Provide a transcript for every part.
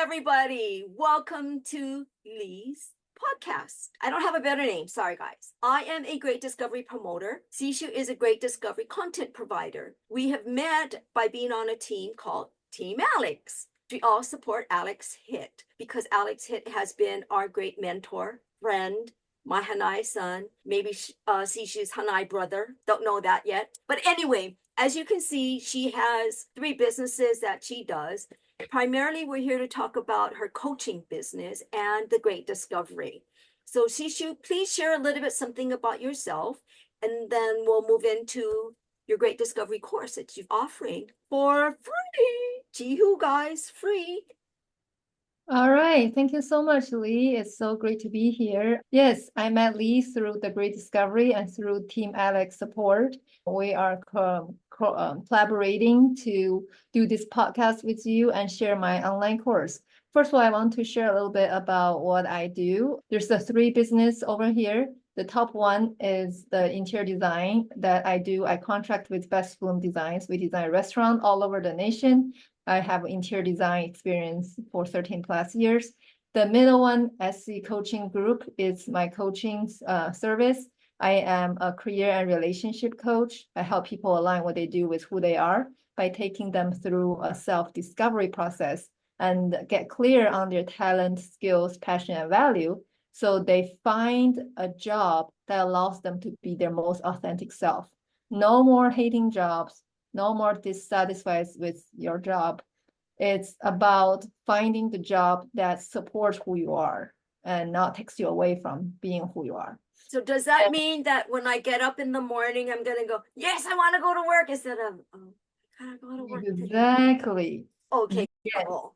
everybody. Welcome to Leigh's podcast. I don't have a better name. Sorry, guys. I am a great discovery promoter. Sixu is a great discovery content provider. We have met by being on a team called Team Alex. We all support Alex Hit because Alex Hit has been our great mentor, friend, my Hanai son, maybe Sixu's Hanai brother. Don't know that yet. But anyway, as you can see, she has 3 businesses that she does. Primarily, we're here to talk about her coaching business and the great discovery. So Sixu, please share a little bit something about yourself, and then we'll move into your great discovery course that you're offering for free. Jihu, guys, free. All right. Thank you so much, Leigh. It's so great to be here. Yes, I met Leigh through the Great Discovery and through Team Alex support. We are collaborating to do this podcast with you and share my online course. First of all, I want to share a little bit about what I do. There's the 3 business over here. The top one is the interior design that I do. I contract with Best Bloom Designs. We design restaurants all over the nation. I have interior design experience for 13 plus years. The middle one, SC Coaching Group, is my coaching service. I am a career and relationship coach. I help people align what they do with who they are by taking them through a self-discovery process and get clear on their talent, skills, passion, and value. So they find a job that allows them to be their most authentic self. No more hating jobs. No more dissatisfied with your job. It's about finding the job that supports who you are and not takes you away from being who you are. So does that mean that when I get up in the morning, I'm going to go, yes, I want to go to work instead of, oh, I gotta go to work today. Exactly. Okay, Yes. cool.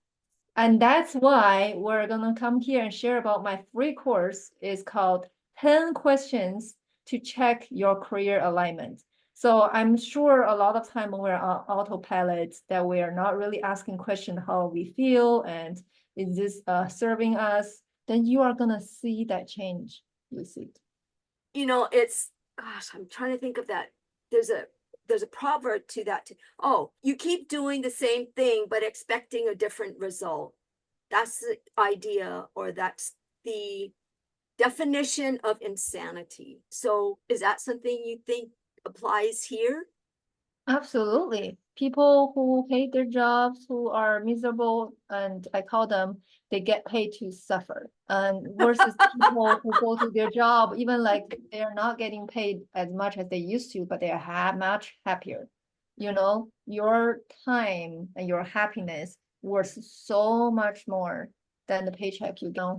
And that's why we're going to come here and share about my free course. It's called 10 questions to check your career alignment. So I'm sure a lot of time when we're on autopilot that we are not really asking questions how we feel and is this serving us, then you are going to see that change. You see it. You know, gosh, I'm trying to think of that. There's a proverb to that. Oh, you keep doing the same thing, but expecting a different result. That's the idea, or that's the definition of insanity. So is that something you think applies here? Absolutely. People who hate their jobs, who are miserable, and I call them, they get paid to suffer. And versus people who go to their job, even like they're not getting paid as much as they used to, but they are much happier. You know, your time and your happiness worth so much more than the paycheck you get.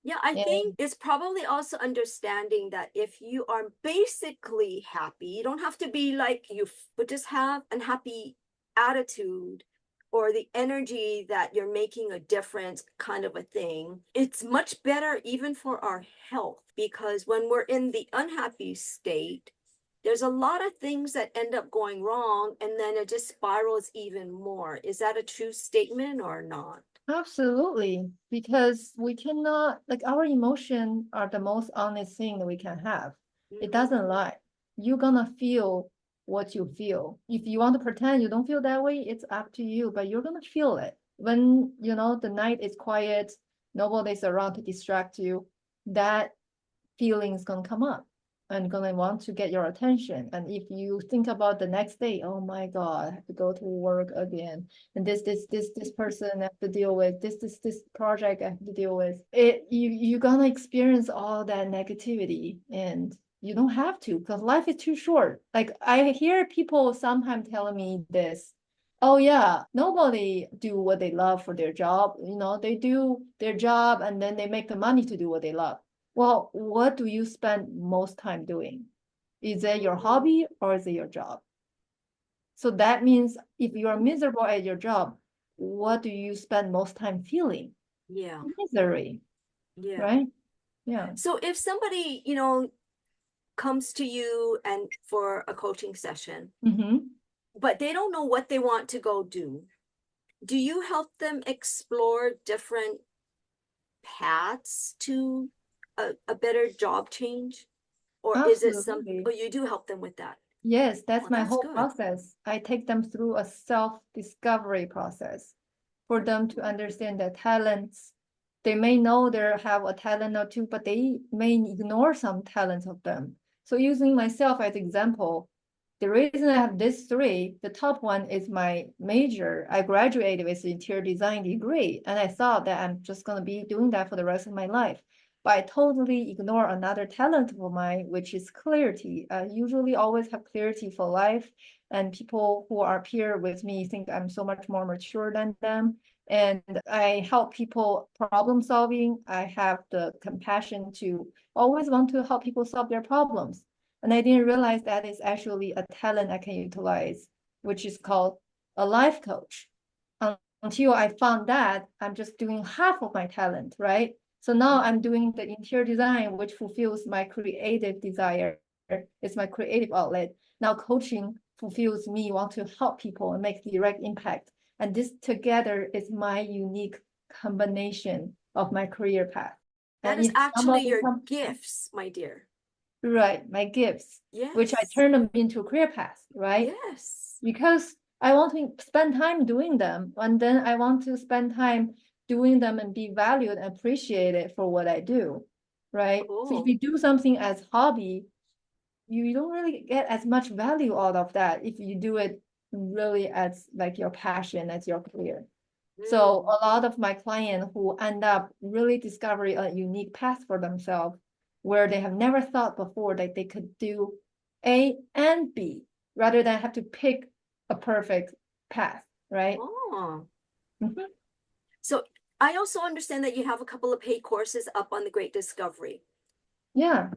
Yeah, I think it's probably also understanding that if you are basically happy, you don't have to be like you, but just have an happy attitude or the energy that you're making a difference kind of a thing. It's much better even for our health, because when we're in the unhappy state, there's a lot of things that end up going wrong, and then it just spirals even more. Is that a true statement or not? Absolutely, because we cannot, like, our emotion are the most honest thing that we can have. It doesn't lie. You're gonna feel what you feel. If you want to pretend you don't feel that way, it's up to you, but you're gonna feel it. When, the night is quiet, nobody's around to distract you, that feeling is gonna come up and gonna want to get your attention. And if you think about the next day, oh my God, I have to go to work again. And this person I have to deal with, this project I have to deal with. You're gonna experience all that negativity, and you don't have to, because life is too short. Like, I hear people sometimes telling me this, oh yeah, nobody do what they love for their job. They do their job and then they make the money to do what they love. Well, what do you spend most time doing? Is it your hobby or is it your job? So that means if you are miserable at your job, what do you spend most time feeling? Yeah. Misery. Yeah. Right? Yeah. So if somebody, comes to you and for a coaching session, but they don't know what they want to go do you help them explore different paths to a better job change? Or is it Absolutely. oh, you do help them with that? Yes, that's my That's whole good. process. I take them through a self-discovery process. for them to understand their talents. They may know they have a talent or two, but they may ignore some talents of them. So using myself as example, the reason I have these three, the top one is my major. I graduated with interior design degree, and I thought that I'm just going to be doing that for the rest of my life. But I totally ignore another talent of mine, which is clarity. I usually always have clarity for life, and people who are peer with me think I'm so much more mature than them. And I help people problem solving. I have the compassion to always want to help people solve their problems. And I didn't realize that is actually a talent I can utilize, which is called a life coach. Until I found that, I'm just doing half of my talent, right? So now I'm doing the interior design, which fulfills my creative desire. It's my creative outlet. Now coaching fulfills me, want to help people and make direct impact. And this together is my unique combination of my career path. That And is if actually somebody your comes, gifts, my dear. right, my gifts, which I Yes. turn them into a career path, right? Yes. Because I want to spend time doing them, and then I want to spend time doing them and be valued and appreciated for what I do, right? So if Cool. you do something as hobby, you don't really get as much value out of that if you do it really as like your passion, as your career. So a lot of my clients who end up really discovering a unique path for themselves where they have never thought before that they could do A and B rather than have to pick a perfect path, right? Oh. Mhm. So I also understand that you have a couple of paid courses up on the Great Discovery. Yeah.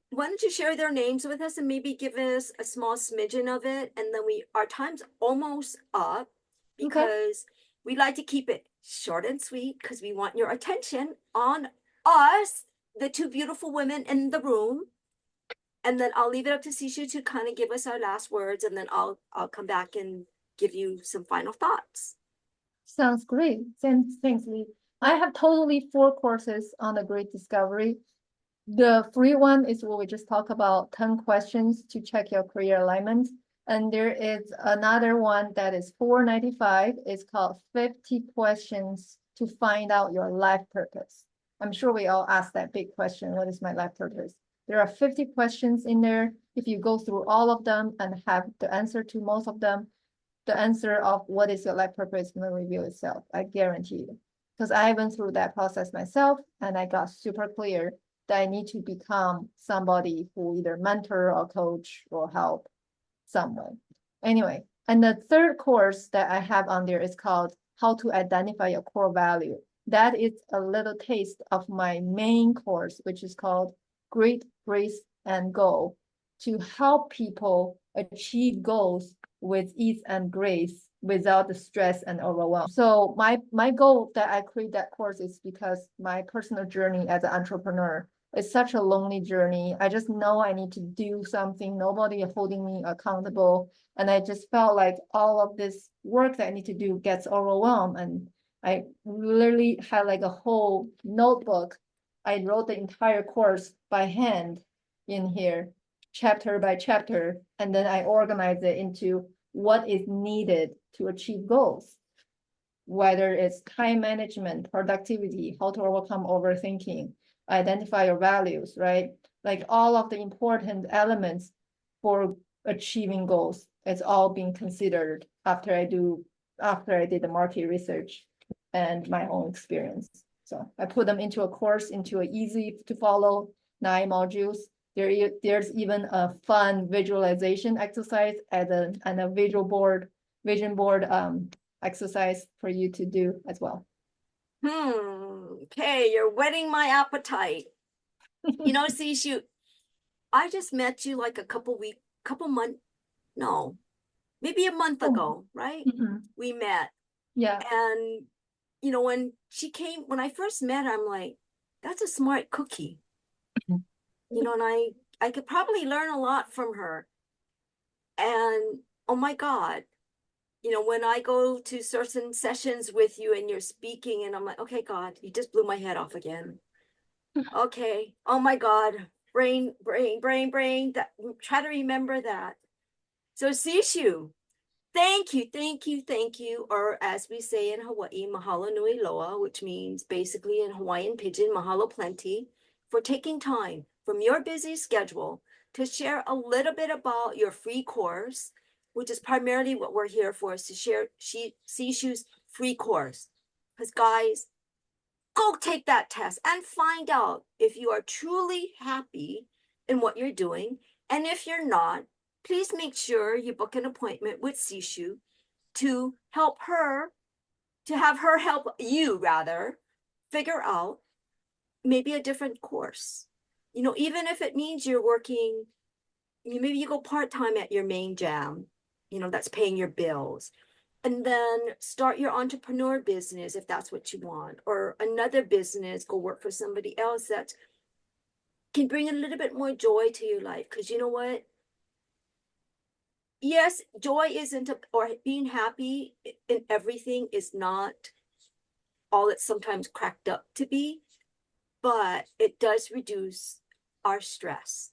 Why don't you share their names with us and maybe give us a small smidgen of it? And then our time's almost up Okay. because we like to keep it short and sweet because we want your attention on us, the two beautiful women in the room. And then I'll leave it up to Sishu to kind of give us our last words, and then I'll come back and give you some final thoughts. Sounds great. Thanks, Lee. I have totally 4 courses on the Great Discovery. The free one is what we just talked about, 10 questions to check your career alignment. And there is another one that is $4.95. It's called 50 questions to find out your life purpose. I'm sure we all ask that big question, what is my life purpose? There are 50 questions in there. If you go through all of them and have the answer to most of them, the answer of what is your life purpose is going to reveal itself. I guarantee you. Because I went through that process myself and I got super clear that I need to become somebody who either mentor or coach or help someone. Anyway, and the third course that I have on there is called How to Identify Your Core Value. That is a little taste of my main course, which is called Great Grace and Go, to help people achieve goals with ease and grace without the stress and overwhelm. So my goal that I create that course is because my personal journey as an entrepreneur is such a lonely journey. I just know I need to do something. Nobody is holding me accountable. And I just felt like all of this work that I need to do gets overwhelmed. And I literally had like a whole notebook. I wrote the entire course by hand in here, chapter by chapter, and then I organize it into what is needed to achieve goals, whether it's time management, productivity, how to overcome overthinking, identify your values, right? Like all of the important elements for achieving goals. It's all being considered after I did the market research and my own experience. So I put them into a course, into a easy to follow 9 modules. There's even a fun visualization exercise and a vision board exercise for you to do as well. Okay, you're whetting my appetite. You know, Sishu, I just met you like a couple months, no, maybe a month Oh, ago, right? We met. yeah. And, you know, when I first met her, I'm like, that's a smart cookie. You know, and I could probably learn a lot from her. And oh my God, you know, when I go to certain sessions with you and you're speaking, and I'm like, okay, God, you just blew my head off again. Okay. Oh my God. Brain. That try to remember that. So Sishu, Thank you, thank you, thank you. Or as we say in Hawaii, mahalo nui loa, which means basically in Hawaiian pidgin, mahalo plenty, for taking time from your busy schedule to share a little bit about your free course, which is primarily what we're here for, is to share Sishu's free course. Because guys, go take that test and find out if you are truly happy in what you're doing. And if you're not, please make sure you book an appointment with Sishu to help her, to have her help you rather figure out maybe a different course. You know, even if it means you're working, maybe you go part-time at your main jam, you know, that's paying your bills. And then start your entrepreneur business if that's what you want, or another business, go work for somebody else that can bring a little bit more joy to your life. Because you know what? Yes, joy isn't, or being happy in everything is not all it's sometimes cracked up to be, but it does reduce our stress.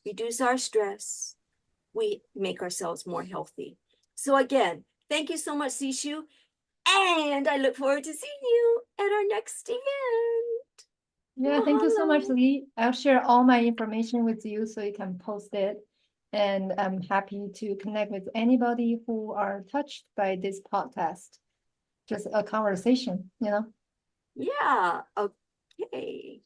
Reduce our stress, we make ourselves more healthy. So again, thank you so much, Sishu. And I look forward to seeing you at our next event. Yeah, thank you so much, Mahalo. Leigh. I'll share all my information with you so you can post it. And I'm happy to connect with anybody who are touched by this podcast. Just a conversation, you know? Yeah, okay.